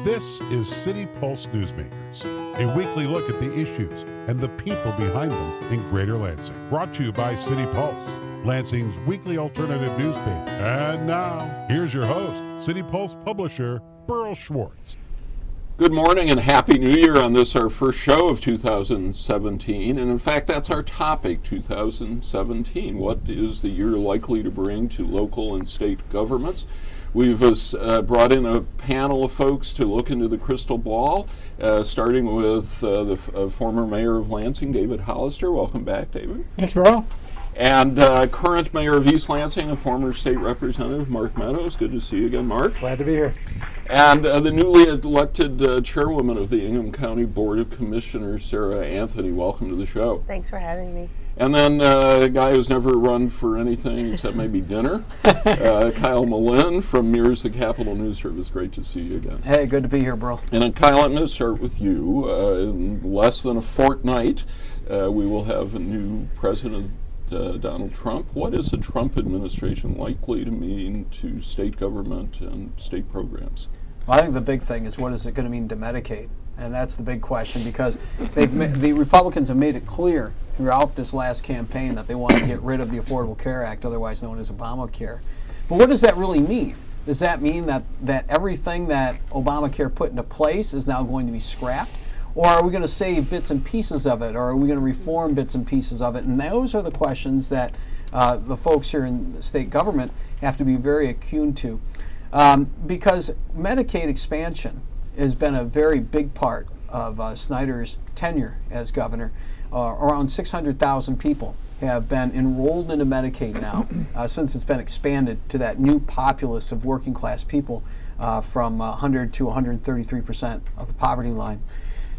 This is City Pulse Newsmakers, a weekly look at the issues and the people behind them in Greater Lansing. Brought to you by City Pulse, Lansing's weekly alternative newspaper. And now, here's your host, City Pulse publisher, Burl Schwartz. Good morning and Happy New Year on this, our first show of 2017. And in fact, that's our topic, 2017. What is the year likely to bring to local and state governments? We've brought in a panel of folks to look into the crystal ball, starting with the former mayor of Lansing, David Hollister. Welcome back, David. Thanks, Burl. And current mayor of East Lansing, a former state representative, Mark Meadows. Good to see you again, Mark. Glad to be here. And the newly elected chairwoman of the Ingham County Board of Commissioners, Sarah Anthony. Welcome to the show. Thanks for having me. And then a guy who's never run for anything except maybe dinner, Kyle Malin from Mirrors, the Capital News Service. Great to see you again. Hey, good to be here, Burl. And Kyle, I'm going to start with you. In less than a fortnight, we will have a new president, Donald Trump. What is the Trump administration likely to mean to state government and state programs? Well, I think the big thing is, what is it going to mean to Medicaid? And that's the big question, because the Republicans have made it clear throughout this last campaign that they want to get rid of the Affordable Care Act, otherwise known as Obamacare. But what does that really mean? Does that mean that everything that Obamacare put into place is now going to be scrapped? Or are we going to save bits and pieces of it? Or are we going to reform bits and pieces of it? And those are the questions that the folks here in the state government have to be very attuned to. Because Medicaid expansion has been a very big part of Snyder's tenure as governor. Around 600,000 people have been enrolled into Medicaid now since it's been expanded to that new populace of working class people from 100 to 133% of the poverty line.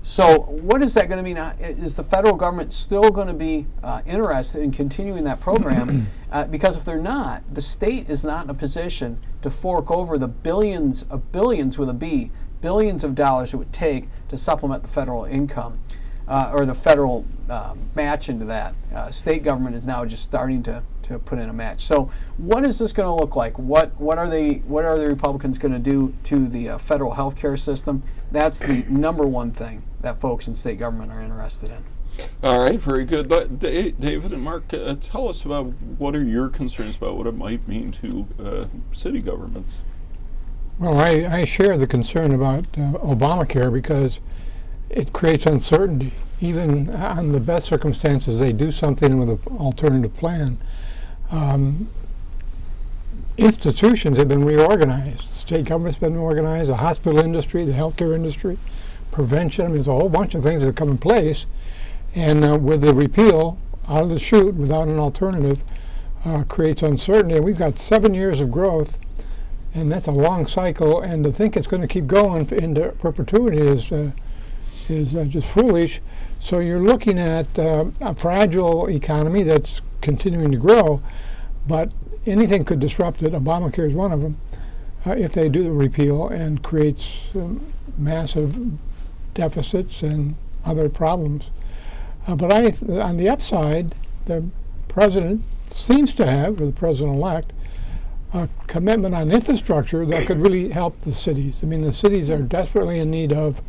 So what is that going to mean? Is the federal government still going to be interested in continuing that program? Because if they're not, the state is not in a position to fork over the billions with a B, billions of dollars it would take to supplement the federal income or the federal match into that. State government is now just starting to put in a match. So what is this going to look like? What are the Republicans going to do to the federal health care system? That's the number one thing that folks in state government are interested in. All right, very good. David and Mark, tell us about what are your concerns about what it might mean to city governments? Well, I share the concern about Obamacare because it creates uncertainty. Even on the best circumstances, they do something with an alternative plan. Institutions have been reorganized. State government's been reorganized, the hospital industry, the healthcare industry, prevention. I mean, there's a whole bunch of things that come in place. And with the repeal out of the chute without an alternative creates uncertainty. And we've got 7 years of growth, and that's a long cycle. And to think it's going to keep going into perpetuity is just foolish. So you're looking at a fragile economy that's continuing to grow, but anything could disrupt it. Obamacare is one of them. If they do the repeal and creates massive deficits and other problems. But on the upside, the president seems to have, or the president-elect, a commitment on infrastructure that could really help the cities. I mean, the cities are desperately in need of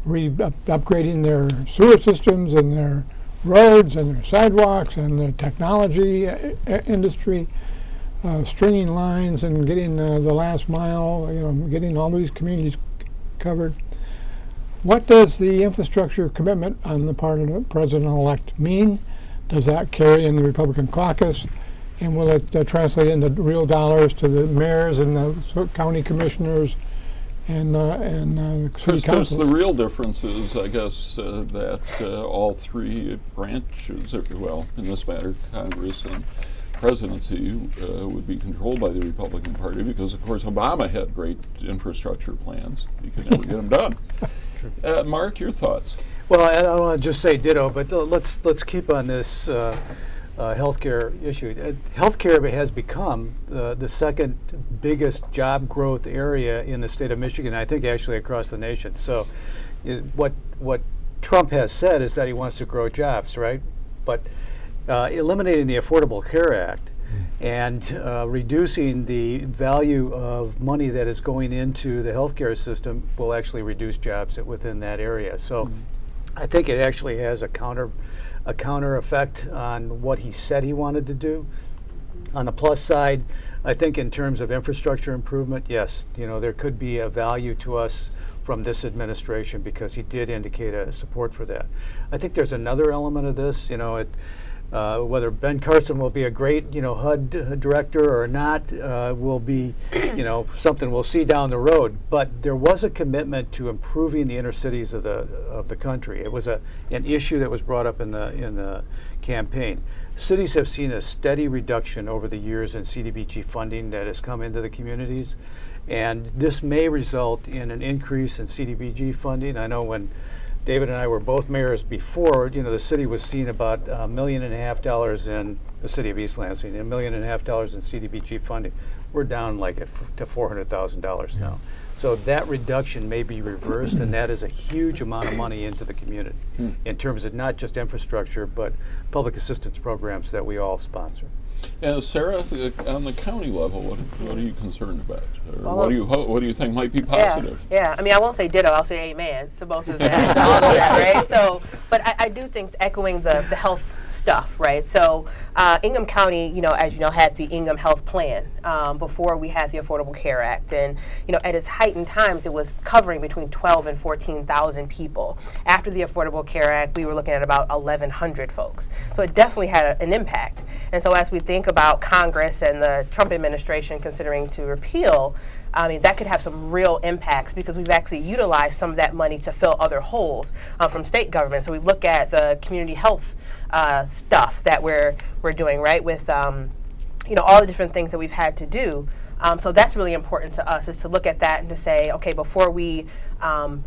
upgrading their sewer systems and their roads and their sidewalks and their technology industry, stringing lines and getting the last mile, getting all these communities covered. What does the infrastructure commitment on the part of the president-elect mean? Does that carry in the Republican caucus? And will it translate into real dollars to the mayors and the county commissioners and city councils? Because the real difference is, I guess, that all three branches, well, in this matter, Congress and presidency, would be controlled by the Republican Party because, of course, Obama had great infrastructure plans. You could never get them done. Mark, your thoughts? Well, I don't want to just say ditto, but let's keep on this healthcare issue. Healthcare has become the second biggest job growth area in the state of Michigan, I think actually across the nation. So what Trump has said is that he wants to grow jobs, right? But eliminating the Affordable Care Act and reducing the value of money that is going into the healthcare system will actually reduce jobs within that area. So I think it actually has a counter effect on what he said he wanted to do. On the plus side, I think in terms of infrastructure improvement, yes, there could be a value to us from this administration because he did indicate a support for that. I think there's another element of this, whether Ben Carson will be a great, HUD director or not, will be, something we'll see down the road. But there was a commitment to improving the inner cities of the country. It was an issue that was brought up in the campaign. Cities have seen a steady reduction over the years in CDBG funding that has come into the communities, and this may result in an increase in CDBG funding. I know when David and I were both mayors before, the city was seeing about $1.5 million in the city of East Lansing, $1.5 million in CDBG funding. We're down to $400,000 now. So that reduction may be reversed, and that is a huge amount of money into the community in terms of not just infrastructure, but public assistance programs that we all sponsor. Sarah, on the county level, what are you concerned about? Or what do you think might be positive? Yeah, I won't say ditto, I'll say amen to both of that, all of that, right? So, but I do think echoing the health stuff, right? So Ingham County, as you know, had the Ingham Health Plan before we had the Affordable Care Act. And, at its heightened times, it was covering between 12 and 14,000 people. After the Affordable Care Act, we were looking at about 1,100 folks. So it definitely had an impact. And so as we think about Congress and the Trump administration considering to repeal, that could have some real impacts because we've actually utilized some of that money to fill other holes from state government. So we look at the community health stuff that we're doing, right, with all the different things that we've had to do. So that's really important to us, is to look at that and to say, okay, before we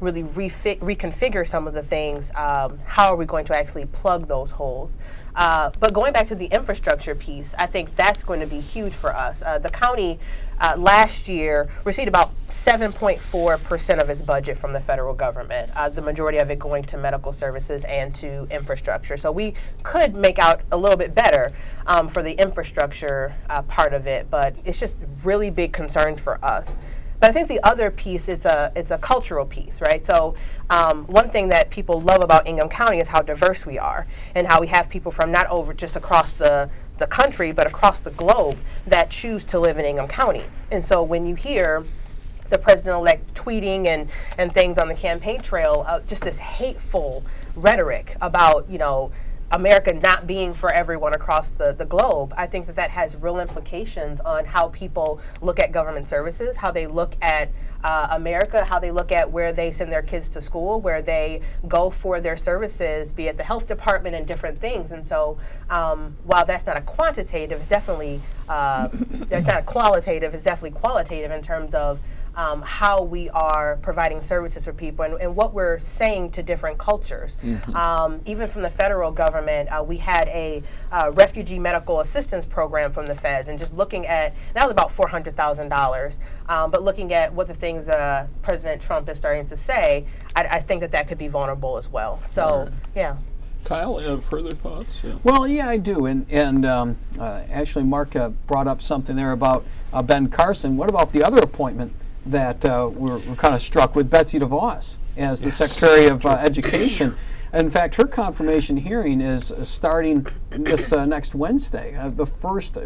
really reconfigure some of the things, how are we going to actually plug those holes? But going back to the infrastructure piece, I think that's going to be huge for us. The county last year received about 7.4% of its budget from the federal government, the majority of it going to medical services and to infrastructure. So we could make out a little bit better for the infrastructure part of it, but it's just really big concerns for us. But I think the other piece, it's a cultural piece, right? So one thing that people love about Ingham County is how diverse we are and how we have people from not over just across the country, but across the globe that choose to live in Ingham County. And so when you hear the president-elect tweeting and things on the campaign trail, just this hateful rhetoric about, America not being for everyone across the globe, I think that has real implications on how people look at government services, how they look at America, how they look at where they send their kids to school, where they go for their services, be it the health department and different things. And so while that's not a quantitative, it's definitely, there's not a qualitative, it's definitely qualitative in terms of how we are providing services for people and what we're saying to different cultures. Even from the federal government, we had a refugee medical assistance program from the feds, and just looking at, that was about $400,000, but looking at what the things President Trump is starting to say, I think that could be vulnerable as well. So, yeah. Kyle, further thoughts? Yeah. Well, yeah, I do. And actually, Mark brought up something there about Ben Carson. What about the other appointment that we're kind of struck with, Betsy DeVos as the Secretary of Education? In fact, her confirmation hearing is starting this next Wednesday. The first,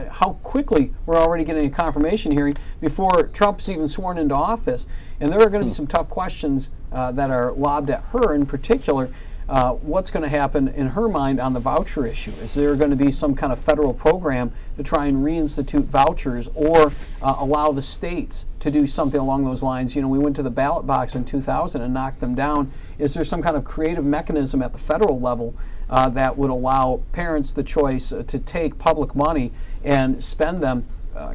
how quickly we're already getting a confirmation hearing before Trump's even sworn into office. And there are going to be some tough questions that are lobbed at her in particular. What's going to happen in her mind on the voucher issue? Is there going to be some kind of federal program to try and reinstitute vouchers or allow the states to do something along those lines? We went to the ballot box in 2000 and knocked them down. Is there some kind of creative mechanism at the federal level that would allow parents the choice to take public money and spend them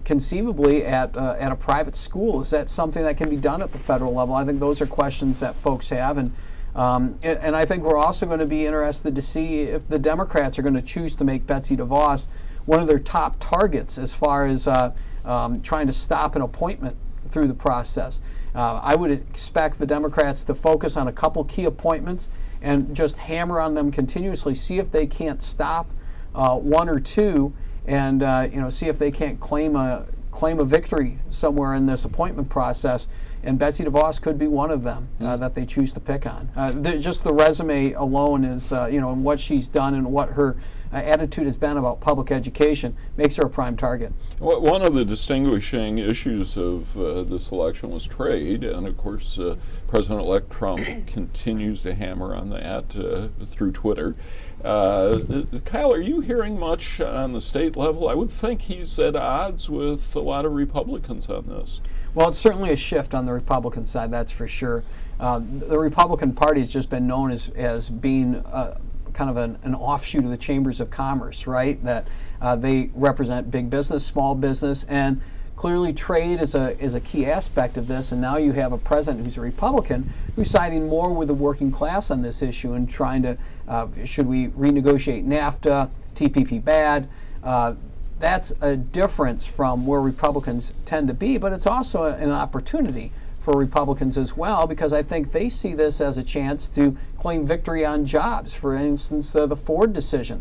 conceivably at a private school? Is that something that can be done at the federal level? I think those are questions that folks have. And I think we're also going to be interested to see if the Democrats are going to choose to make Betsy DeVos one of their top targets as far as trying to stop an appointment through the process. I would expect the Democrats to focus on a couple key appointments and just hammer on them continuously, see if they can't stop one or two, and see if they can't claim a victory somewhere in this appointment process. And Betsy DeVos could be one of them that they choose to pick on. Just the resume alone is, and what she's done and what her attitude has been about public education makes her a prime target. Well, one of the distinguishing issues of this election was trade, and of course President-elect Trump continues to hammer on that through Twitter. Kyle, are you hearing much on the state level? I would think he's at odds with a lot of Republicans on this. Well, it's certainly a shift on the Republican side, that's for sure. The Republican Party has just been known as being kind of an offshoot of the chambers of commerce, right? That they represent big business, small business, and clearly trade is a key aspect of this. And now you have a president who's a Republican who's siding more with the working class on this issue and trying to, should we renegotiate NAFTA, TPP bad? That's a difference from where Republicans tend to be, but it's also an opportunity for Republicans as well, because I think they see this as a chance to claim victory on jobs. For instance, the Ford decision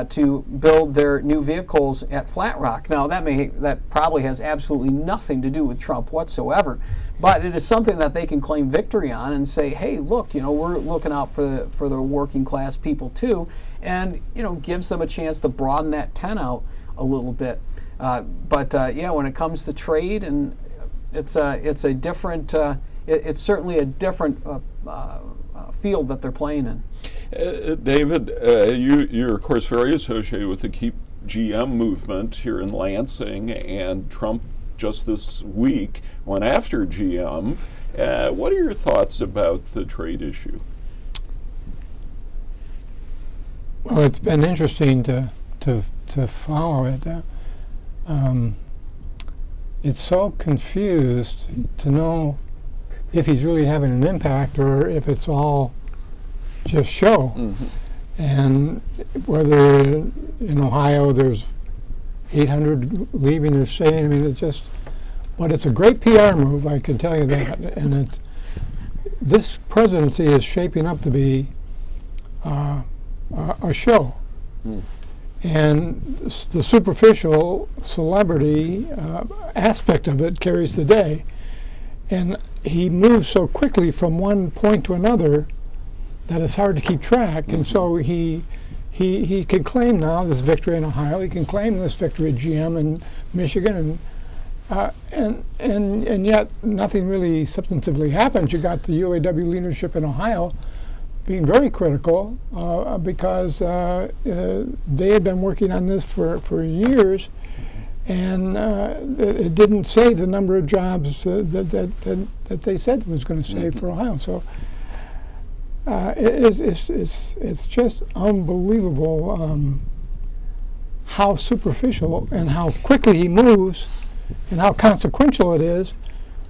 to build their new vehicles at Flat Rock. Now, that probably has absolutely nothing to do with Trump whatsoever, but it is something that they can claim victory on and say, hey, look, we're looking out for the working class people too, and gives them a chance to broaden that tent out a little bit. But when it comes to trade, and it's certainly a different field that they're playing in. David, you're of course very associated with the Keep GM movement here in Lansing, and Trump just this week went after GM. What are your thoughts about the trade issue? Well, it's been interesting to follow it. It's so confused to know if he's really having an impact or if it's all just show. Mm-hmm. And whether in Ohio there's 800 leaving or staying, but it's a great PR move, I can tell you that. And this presidency is shaping up to be a show. Mm. And the superficial celebrity aspect of it carries the day. And he moves so quickly from one point to another that it's hard to keep track. And so he can claim now this victory in Ohio. He can claim this victory at GM in Michigan, and yet nothing really substantively happens. You got the UAW leadership in Ohio being very critical because they had been working on this for years, and it didn't save the number of jobs that they said it was going to save for Ohio. So it's just unbelievable how superficial and how quickly he moves and how consequential it is.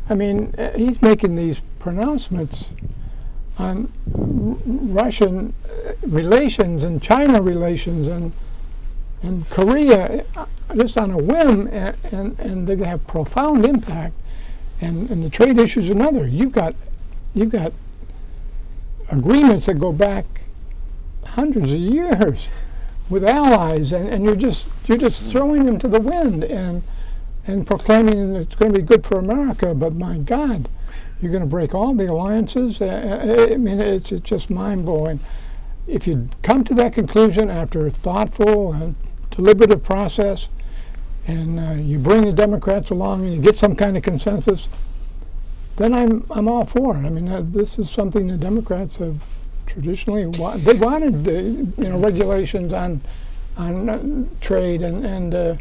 I mean, he's making these pronouncements on Russian relations and China relations and Korea just on a whim, and they have profound impact. And the trade issue is another. You've got agreements that go back hundreds of years with allies, and you're just throwing them to the wind and proclaiming it's going to be good for America. But my God, you're going to break all the alliances. It's just mind-blowing. If you come to that conclusion after a thoughtful and deliberative process, and you bring the Democrats along and you get some kind of consensus, then I'm all for it. I mean, this is something the Democrats have traditionally they wanted regulations on trade and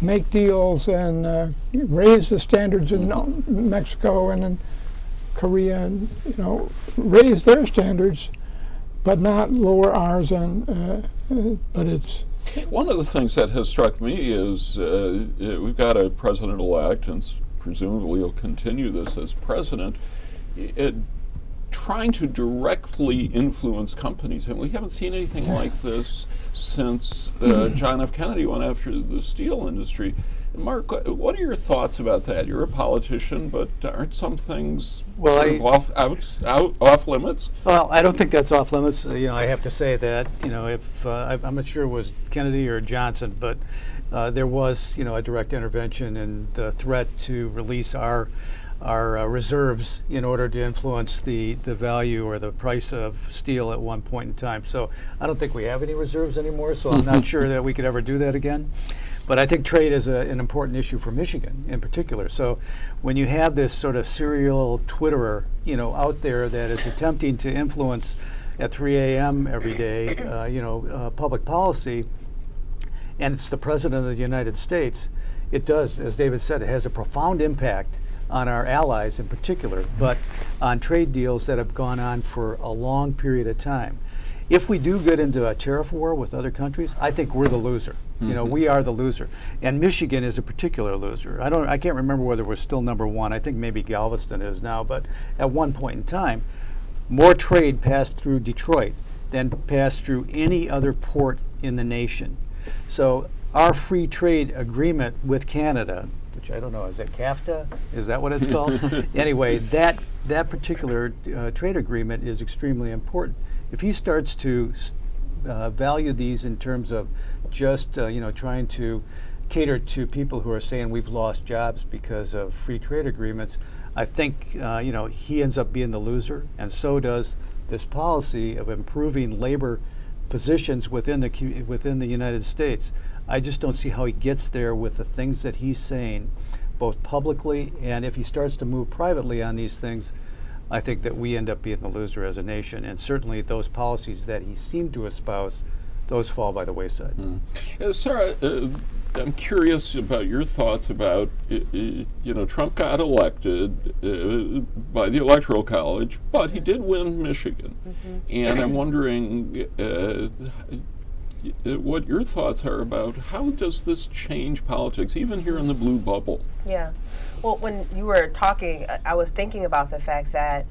make deals and raise the standards in Mexico and in Korea, and raise their standards, but not lower ours. But it's one of the things that has struck me is we've got a president-elect, and presumably he'll continue this as president, trying to directly influence companies, and we haven't seen anything like this since John F. Kennedy went after the steel industry. Mark, what are your thoughts about that? You're a politician, but aren't some things off limits? Well, I don't think that's off limits. I have to say that. If I'm not sure it was Kennedy or Johnson, but there was, a direct intervention and the threat to release our reserves in order to influence the value or the price of steel at one point in time. So I don't think we have any reserves anymore, so I'm not sure that we could ever do that again. But I think trade is an important issue for Michigan in particular. So when you have this sort of serial Twitterer, out there that is attempting to influence at 3 a.m. every day, public policy, and it's the President of the United States, it does, as David said, it has a profound impact on our allies in particular, but on trade deals that have gone on for a long period of time. If we do get into a tariff war with other countries, I think we're the loser. We are the loser, and Michigan is a particular loser. I can't remember whether we're still number one. I think maybe Galveston is now, but at one point in time, more trade passed through Detroit than passed through any other port in the nation. So our free trade agreement with Canada, which I don't know, is it CAFTA? Is that what it's called? Anyway, that particular trade agreement is extremely important. If he starts to value these in terms of just trying to cater to people who are saying we've lost jobs because of free trade agreements, I think he ends up being the loser, and so does this policy of improving labor positions within the United States. I just don't see how he gets there with the things that he's saying, both publicly and if he starts to move privately on these things. I think that we end up being the loser as a nation, and certainly those policies that he seemed to espouse, those fall by the wayside. Sarah, I'm curious about your thoughts about, Trump got elected by the Electoral College, but he did win Michigan. And I'm wondering what your thoughts are about how does this change politics, even here in the blue bubble? Yeah. Well, when you were talking, I was thinking about the fact that,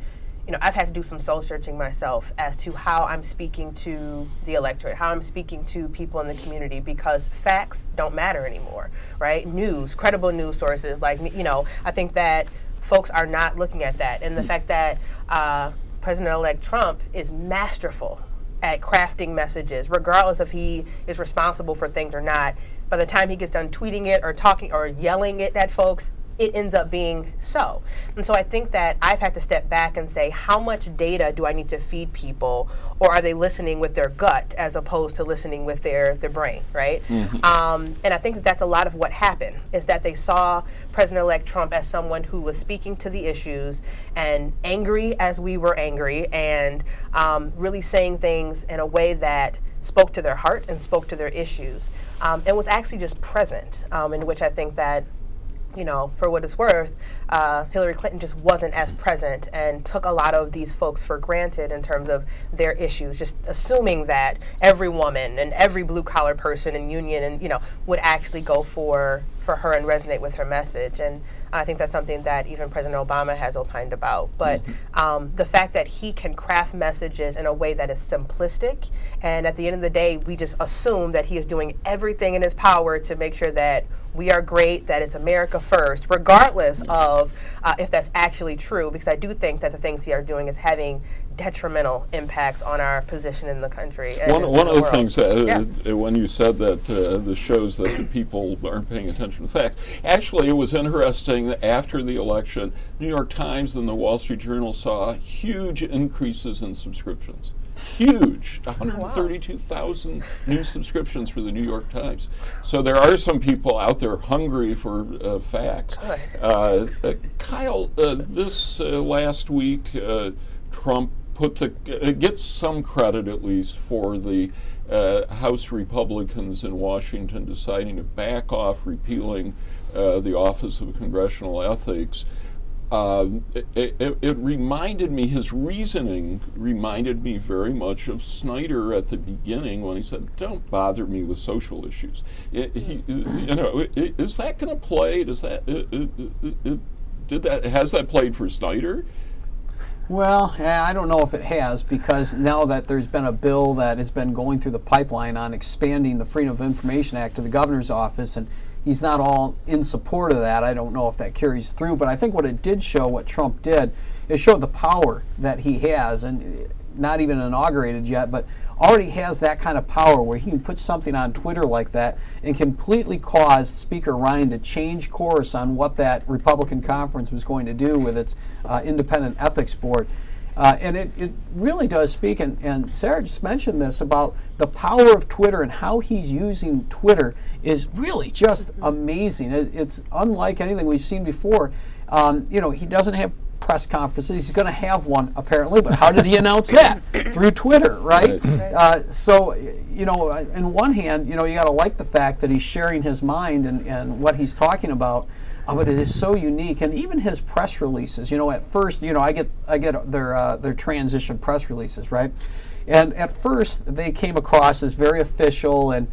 I've had to do some soul searching myself as to how I'm speaking to the electorate, how I'm speaking to people in the community, because facts don't matter anymore, right? News, credible news sources, I think that folks are not looking at that. And the fact that President-elect Trump is masterful at crafting messages, regardless if he is responsible for things or not. By the time he gets done tweeting it or talking or yelling it at folks, it ends up being so. And so I think that I've had to step back and say, how much data do I need to feed people, or are they listening with their gut as opposed to listening with their brain, right? And I think that that's a lot of what happened, is that they saw President-elect Trump as someone who was speaking to the issues and angry as we were angry, and really saying things in a way that spoke to their heart and spoke to their issues, and was actually just present, in which I think that, for what it's worth, Hillary Clinton just wasn't as present and took a lot of these folks for granted in terms of their issues, just assuming that every woman and every blue-collar person and union and, would actually go for her and resonate with her message. And I think that's something that even President Obama has opined about. But the fact that he can craft messages in a way that is simplistic, and at the end of the day, we just assume that he is doing everything in his power to make sure that we are great, that it's America first, regardless of if that's actually true, because I do think that the things he are doing is having detrimental impacts on our position in the country. One of the things, when you said that this shows that the people aren't paying attention to facts, actually it was interesting that after the election, New York Times and the Wall Street Journal saw huge increases in subscriptions. Huge, 132,000 new subscriptions for the New York Times. So there are some people out there hungry for facts. Kyle, this last week, Trump gets some credit at least for the House Republicans in Washington deciding to back off repealing the Office of Congressional Ethics. It reminded me, his reasoning reminded me very much of Snyder at the beginning when he said, "Don't bother me with social issues." Is that going to play? Has that played for Snyder? Well, I don't know if it has, because now that there's been a bill that has been going through the pipeline on expanding the Freedom of Information Act to the governor's office, and he's not all in support of that. I don't know if that carries through, but I think what it did show, what Trump did, it showed the power that he has. And not even inaugurated yet, but already has that kind of power where he can put something on Twitter like that and completely cause Speaker Ryan to change course on what that Republican conference was going to do with its independent ethics board. And it really does speak, and Sarah just mentioned this, about the power of Twitter and how he's using Twitter is really just amazing. It's unlike anything we've seen before. He doesn't have press conferences. He's going to have one apparently, but how did he announce that? Through Twitter, right? So, in one hand, you got to like the fact that he's sharing his mind and what he's talking about. But it is so unique, and even his press releases. At first, I get their transition press releases, right? And at first, they came across as very official, and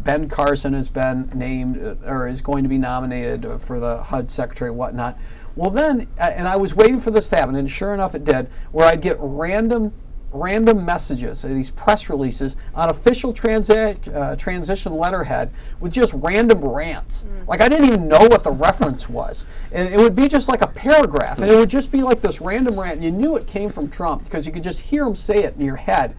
Ben Carson has been named or is going to be nominated for the HUD secretary and whatnot. Well, then, and I was waiting for this to happen, and sure enough, it did. Where I'd get random messages, these press releases on official transition letterhead with just random rants. Like I didn't even know what the reference was, and it would be just like a paragraph, and it would just be like this random rant, and you knew it came from Trump because you could just hear him say it in your head.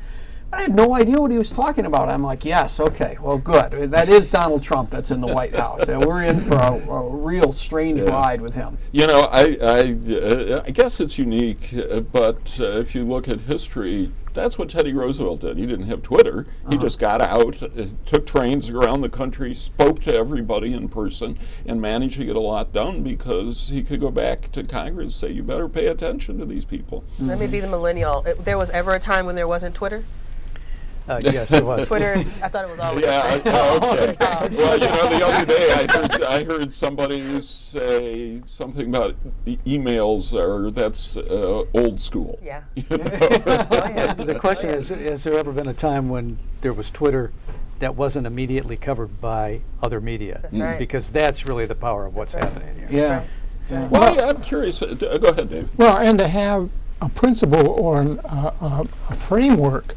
I had no idea what he was talking about. I'm like, yes, okay, well, good. That is Donald Trump that's in the White House. And we're in for a real strange ride with him. I guess it's unique, but if you look at history, that's what Teddy Roosevelt did. He didn't have Twitter. He just got out, took trains around the country, spoke to everybody in person, and managed to get a lot done because he could go back to Congress and say, you better pay attention to these people. Let me be the millennial. There was ever a time when there wasn't Twitter? Yes, it was. Twitter, I thought it was always. Okay. Well, the other day I heard somebody say something about emails, or that's old school. Yeah. The question is, has there ever been a time when there was Twitter that wasn't immediately covered by other media? That's right. Because that's really the power of what's happening here. Yeah. Well, I'm curious. Go ahead, Dave. Well, and to have a principle or a framework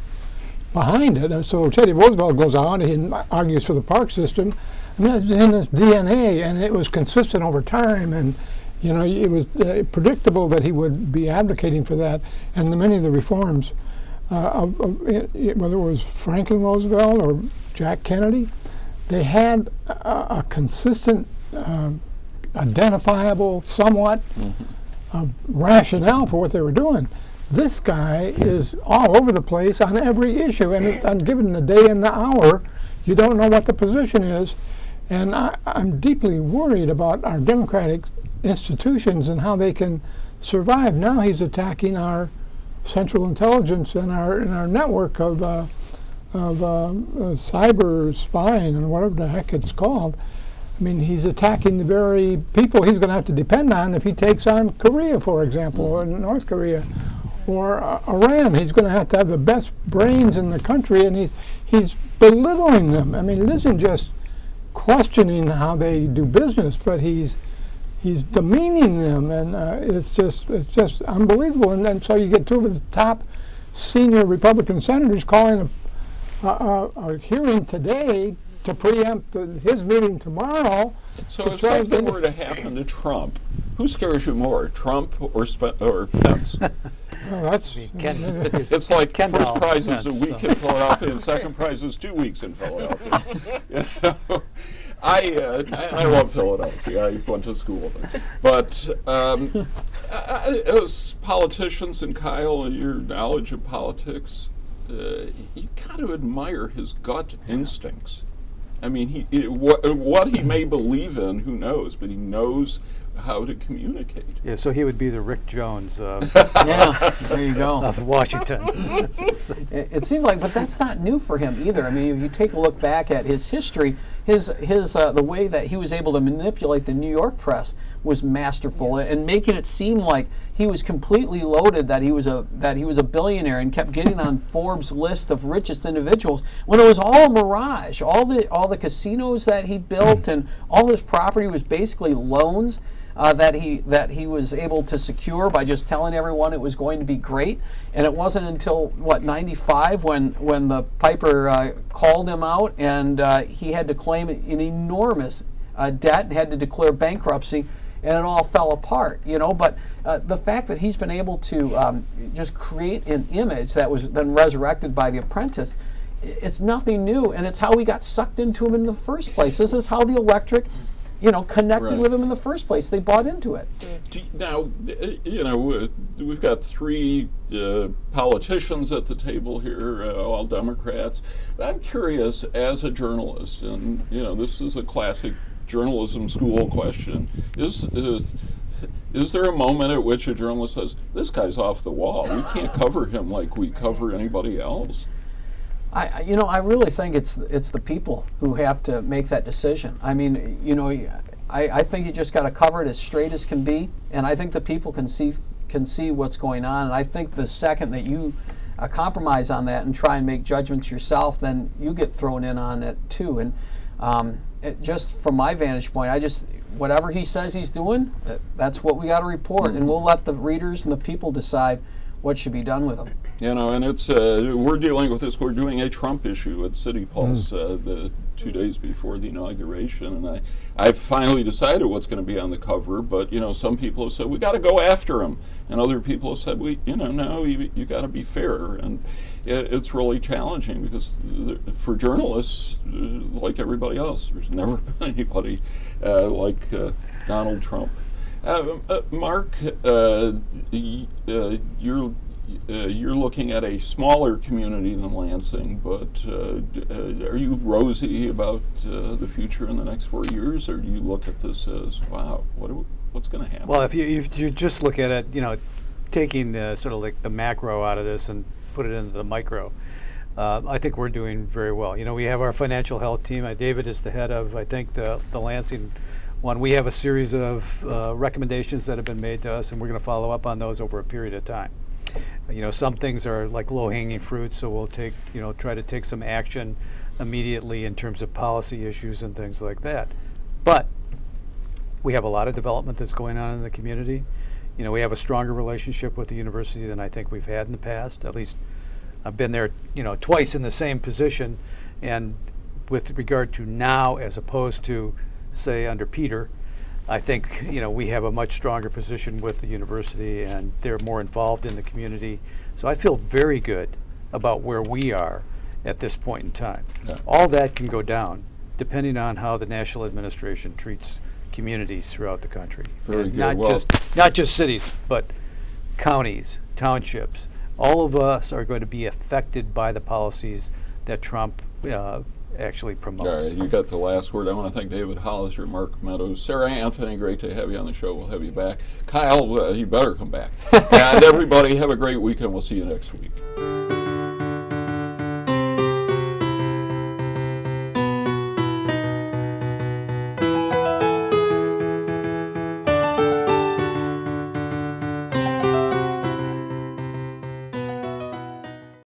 behind it. And so Teddy Roosevelt goes on and argues for the park system. And that's in his DNA, and it was consistent over time. And it was predictable that he would be advocating for that. And many of the reforms, whether it was Franklin Roosevelt or Jack Kennedy, they had a consistent, identifiable, somewhat rationale for what they were doing. This guy is all over the place on every issue, and given the day and the hour, you don't know what the position is. And I'm deeply worried about our democratic institutions and how they can survive. Now he's attacking our central intelligence and our network of cyber spying and whatever the heck it's called. I mean, he's attacking the very people he's going to have to depend on if he takes on Korea, for example, or North Korea. Or Iran. He's going to have the best brains in the country, and he's belittling them. I mean, it isn't just questioning how they do business, but he's demeaning them, and it's just unbelievable. And so you get two of the top senior Republican senators calling a hearing today to preempt his meeting tomorrow. So if something were to happen to Trump, who scares you more, Trump or Pence? Well, that's it's like first prize is a week in Philadelphia and second prize is 2 weeks in Philadelphia. I love Philadelphia. I went to school there. But as politicians, and Kyle, your knowledge of politics, you kind of admire his gut instincts. I mean, what he may believe in, who knows, but he knows how to communicate. Yeah, so he would be the Rick Jones Yeah, there you go. of Washington. It seemed like, but that's not new for him either. I mean, if you take a look back at his history, his the way that he was able to manipulate the New York press was masterful, and making it seem like he was completely loaded, that he was a billionaire, and kept getting on Forbes' list of richest individuals when it was all a mirage. All the casinos that he built and all his property was basically loans that he was able to secure by just telling everyone it was going to be great. And it wasn't until '95 when the Piper called him out, and he had to claim an enormous debt and had to declare bankruptcy. and it all fell apart, But the fact that he's been able to just create an image that was then resurrected by The Apprentice, it's nothing new, and it's how we got sucked into him in the first place. This is how the electric, connected Right. with him in the first place. They bought into it. Now, we've got three politicians at the table here, all Democrats. I'm curious, as a journalist, and this is a classic journalism school question: is there a moment at which a journalist says, "This guy's off the wall. We can't cover him like we cover anybody else"? I really think it's the people who have to make that decision. I mean, I think you just got to cover it as straight as can be, and I think the people can see what's going on. And I think the second that you compromise on that and try and make judgments yourself, then you get thrown in on it too. And just from my vantage point, whatever he says he's doing, that's what we got to report, and we'll let the readers and the people decide what should be done with them. And it's we're dealing with this. We're doing a Trump issue at City Pulse the 2 days before the inauguration, and I've finally decided what's going to be on the cover. But some people have said we got to go after him, and other people have said no, you got to be fair, and it's really challenging because for journalists, like everybody else, there's never been anybody like Donald Trump. Mark, you're looking at a smaller community than Lansing, but are you rosy about the future in the next 4 years, or do you look at this as, wow, what's going to happen? Well, if you just look at it, taking the sort of like the macro out of this and put it into the micro, I think we're doing very well. We have our financial health team. David is the head of, I think, the Lansing one. We have a series of recommendations that have been made to us, and we're going to follow up on those over a period of time. Some things are like low-hanging fruit, so we'll try to take some action immediately in terms of policy issues and things like that. But we have a lot of development that's going on in the community. We have a stronger relationship with the university than I think we've had in the past. At least I've been there, twice in the same position, and with regard to now as opposed to, say, under Peter, I think we have a much stronger position with the university, and they're more involved in the community. So I feel very good about where we are at this point in time. Yeah. All that can go down depending on how the national administration treats communities throughout the country. Very And good. not just cities, but counties, townships. All of us are going to be affected by the policies that Trump actually promotes. All right, you got the last word. I want to thank David Hollister, Mark Meadows, Sarah Anthony. Great to have you on the show. We'll have you back. Kyle, you better come back. And everybody, have a great weekend. We'll see you next week.